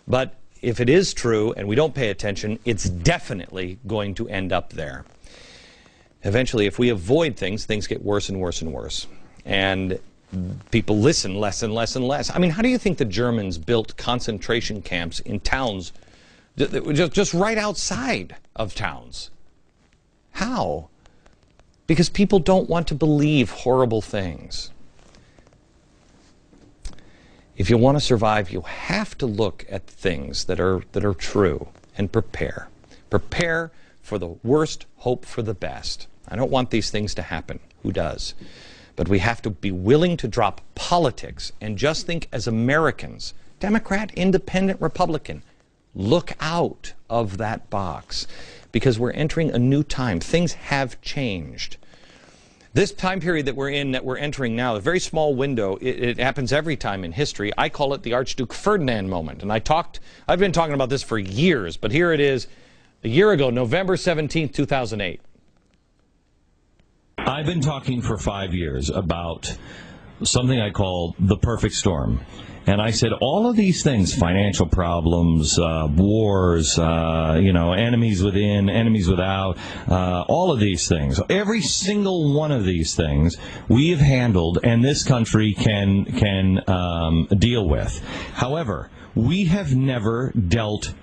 But if it is true and we don't pay attention, it's definitely going to end up there. Eventually, if we avoid things, things get worse and worse and worse. And people listen less and less and less. I mean, how do you think the Germans built concentration camps in towns just right outside of towns? How? Because people don't want to believe horrible things. If you want to survive, you have to look at things that are true and prepare. Prepare for the worst, hope for the best. I don't want these things to happen. Who does? But we have to be willing to drop politics and just think as Americans, Democrat, Independent, Republican, look out of that box because we're entering a new time. Things have changed. This time period that we're in, that we're entering now, a very small window, it happens every time in history. I call it the Archduke Ferdinand moment. And I've been talking about this for years, but here it is, a year ago, November 17th, 2008. I've been talking for 5 years about something I call the perfect storm. And I said all of these things, financial problems, wars, enemies within, enemies without, all of these things, every single one of these things we have handled and this country can deal with. However, we have never dealt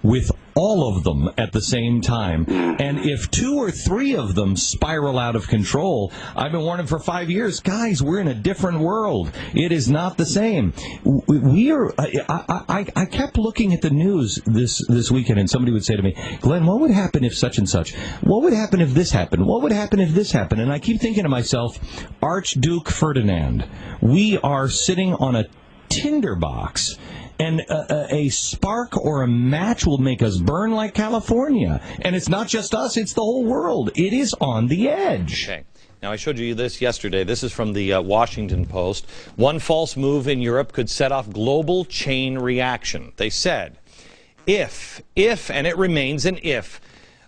with all of them at the same time. And if 2 or 3 of them spiral out of control, I've been warning for 5 years, guys, we're in a different world. It is not the same. I kept looking at the news this weekend, and somebody would say to me, Glenn, what would happen if such and such? What would happen if this happened? What would happen if this happened? And I keep thinking to myself, Archduke Ferdinand, we are sitting on a tinderbox, and a spark or a match will make us burn like California. And it's not just us, it's the whole world. It is on the edge. Okay. Now, I showed you this yesterday. This is from the Washington Post. One false move in Europe could set off global chain reaction. They said, if, and it remains an if,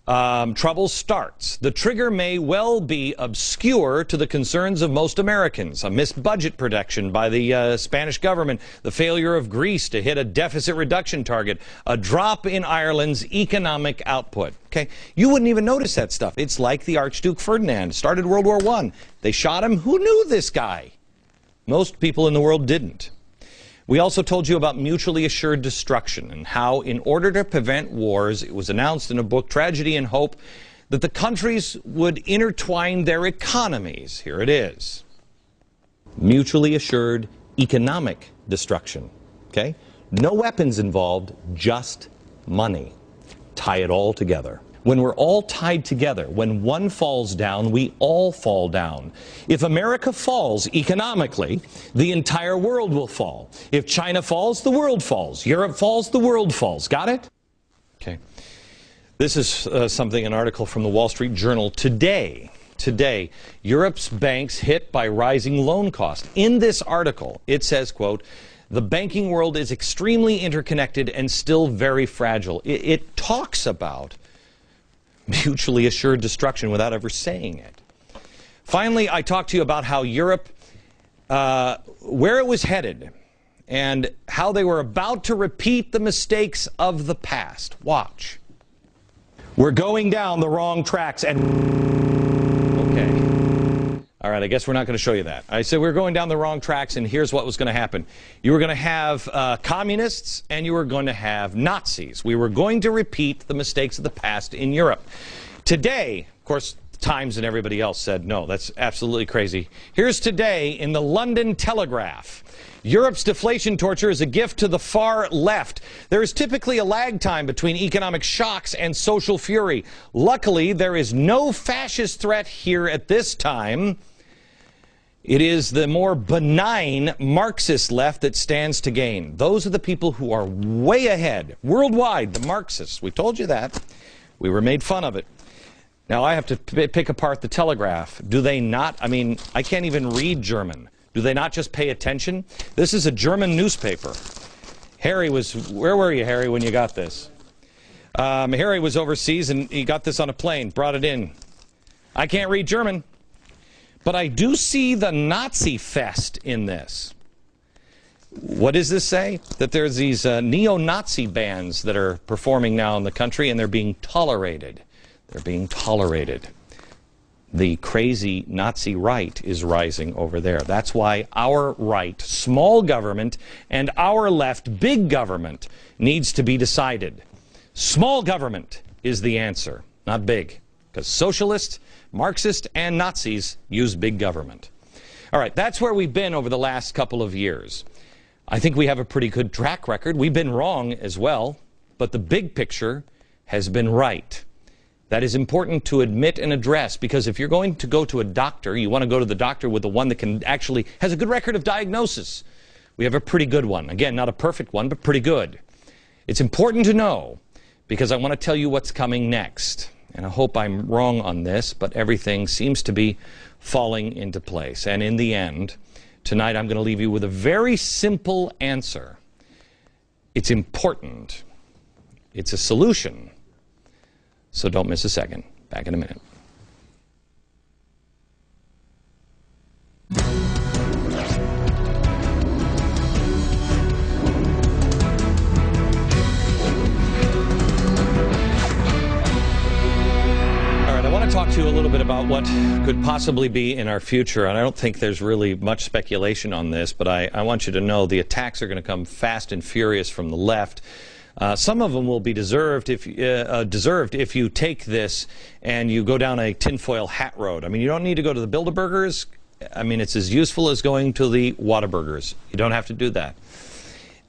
trouble starts, the trigger may well be obscure to the concerns of most Americans. A missed budget protection by the Spanish government, the failure of Greece to hit a deficit reduction target, a drop in Ireland's economic output. Okay, you wouldn't even notice that stuff. It's like the Archduke Ferdinand. Started World War I. They shot him. Who knew this guy? Most people in the world didn't. We also told you about mutually assured destruction and how, in order to prevent wars, it was announced in a book, Tragedy and Hope, that the countries would intertwine their economies. Here it is. Mutually assured economic destruction. Okay? No weapons involved, just money. Tie it all together. When we're all tied together, when one falls down, we all fall down. If America falls economically, the entire world will fall. If China falls, the world falls. Europe falls, the world falls. Got it? Okay. This is an article from the Wall Street Journal today. Today, Europe's banks hit by rising loan costs. In this article, it says, quote, the banking world is extremely interconnected and still very fragile. It talks about mutually assured destruction without ever saying it. Finally, I talked to you about how Europe, where it was headed, and how they were about to repeat the mistakes of the past. Watch. We're going down the wrong tracks and... Okay. All right, I guess we're not going to show you that. I said we're going down the wrong tracks, and here's what was going to happen. You were going to have communists, and you were going to have Nazis. We were going to repeat the mistakes of the past in Europe. Today, of course, Times and everybody else said, no, that's absolutely crazy. Here's today in the London Telegraph. Europe's deflation torture is a gift to the far left. There is typically a lag time between economic shocks and social fury. Luckily, there is no fascist threat here at this time. It is the more benign Marxist left that stands to gain. Those are the people who are way ahead. Worldwide, the Marxists. We told you that. We were made fun of it. Now, I have to pick apart the Telegraph. Do they not? I mean, I can't even read German. Do they not just pay attention? This is a German newspaper. Harry was, where were you, Harry, when you got this? Harry was overseas, and he got this on a plane, brought it in. I can't read German. But I do see the Nazi fest in this. What does this say? That there's these neo-Nazi bands that are performing now in the country, and they're being tolerated. They're being tolerated. The crazy Nazi right is rising over there. That's why our right, small government, and our left, big government, needs to be decided. Small government is the answer, not big, because socialists, Marxists, and Nazis use big government. All right, that's where we've been over the last couple of years. I think we have a pretty good track record. We've been wrong as well, but the big picture has been right. That is important to admit and address, because if you're going to go to a doctor, you want to go to the doctor with the one that can actually has a good record of diagnosis. We have a pretty good one. Again, not a perfect one, but pretty good. It's important to know, because I want to tell you what's coming next. And I hope I'm wrong on this, but everything seems to be falling into place. And in the end, tonight I'm going to leave you with a very simple answer. It's important. It's a solution. So don't miss a second. Back in a minute. Talk to you a little bit about what could possibly be in our future, and I don't think there's really much speculation on this, but I want you to know the attacks are going to come fast and furious from the left. Some of them will be deserved if you take this and you go down a tinfoil hat road. I mean, you don't need to go to the Bilderbergers. I mean, it's as useful as going to the Whataburgers. You don't have to do that.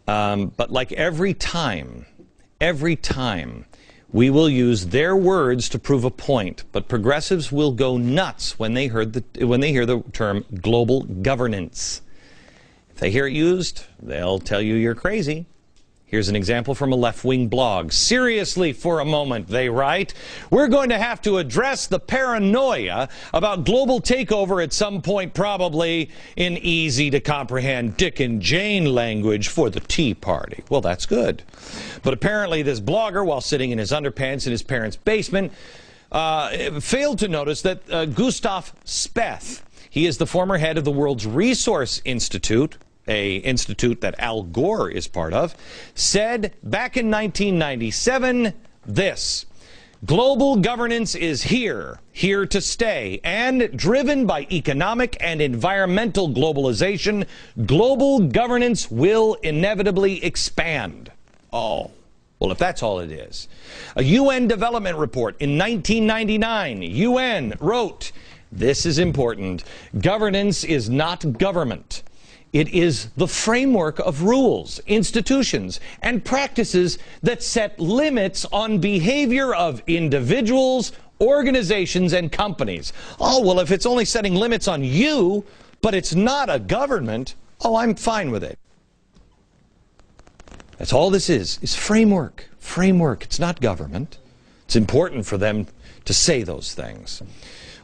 But like every time, we will use their words to prove a point, but progressives will go nuts when they hear the term global governance. If they hear it used, they'll tell you you're crazy. Here's an example from a left-wing blog. Seriously, for a moment, they write, we're going to have to address the paranoia about global takeover at some point, probably in easy-to-comprehend Dick and Jane language for the Tea Party. Well, that's good. But apparently this blogger, while sitting in his underpants in his parents' basement, failed to notice that Gustav Speth, he is the former head of the World's Resource Institute, an institute that Al Gore is part of, said back in 1997 this: global governance is here to stay, and driven by economic and environmental globalization, global governance will inevitably expand. Oh, well, if that's all it is. A UN development report in 1999, UN wrote, this is important, governance is not government. It is the framework of rules, institutions, and practices that set limits on behavior of individuals, organizations, and companies. Oh, well, if it's only setting limits on you, but it's not a government, oh, I'm fine with it. That's all this is framework. Framework. It's not government. It's important for them to say those things.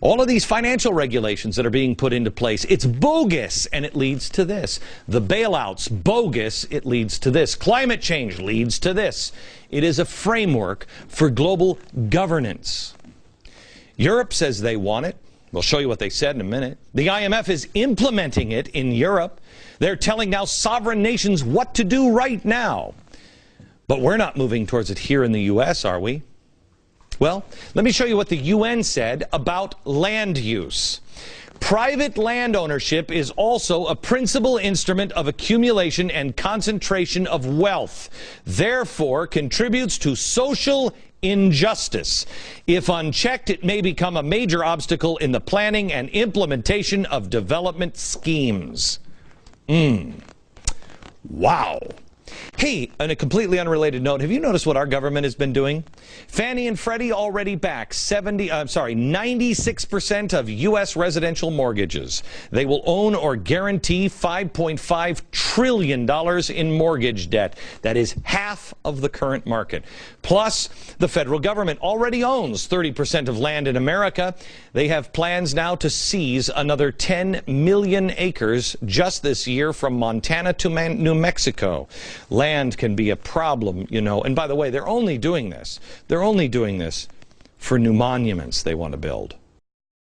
All of these financial regulations that are being put into place, it's bogus, and it leads to this. The bailouts, bogus, it leads to this. Climate change leads to this. It is a framework for global governance. Europe says they want it. We'll show you what they said in a minute. The IMF is implementing it in Europe. They're telling now sovereign nations what to do right now. But we're not moving towards it here in the U.S., are we? Well, let me show you what the UN said about land use. Private land ownership is also a principal instrument of accumulation and concentration of wealth, therefore contributes to social injustice. If unchecked, it may become a major obstacle in the planning and implementation of development schemes. Wow. Hey, on a completely unrelated note, have you noticed what our government has been doing? Fannie and Freddie already back 96% of U.S. residential mortgages. They will own or guarantee $5.5 trillion in mortgage debt. That is half of the current market. Plus, the federal government already owns 30% of land in America. They have plans now to seize another 10 million acres just this year from Montana to New Mexico. Land can be a problem, you know. And by the way, they're only doing this. They're only doing this for new monuments they want to build.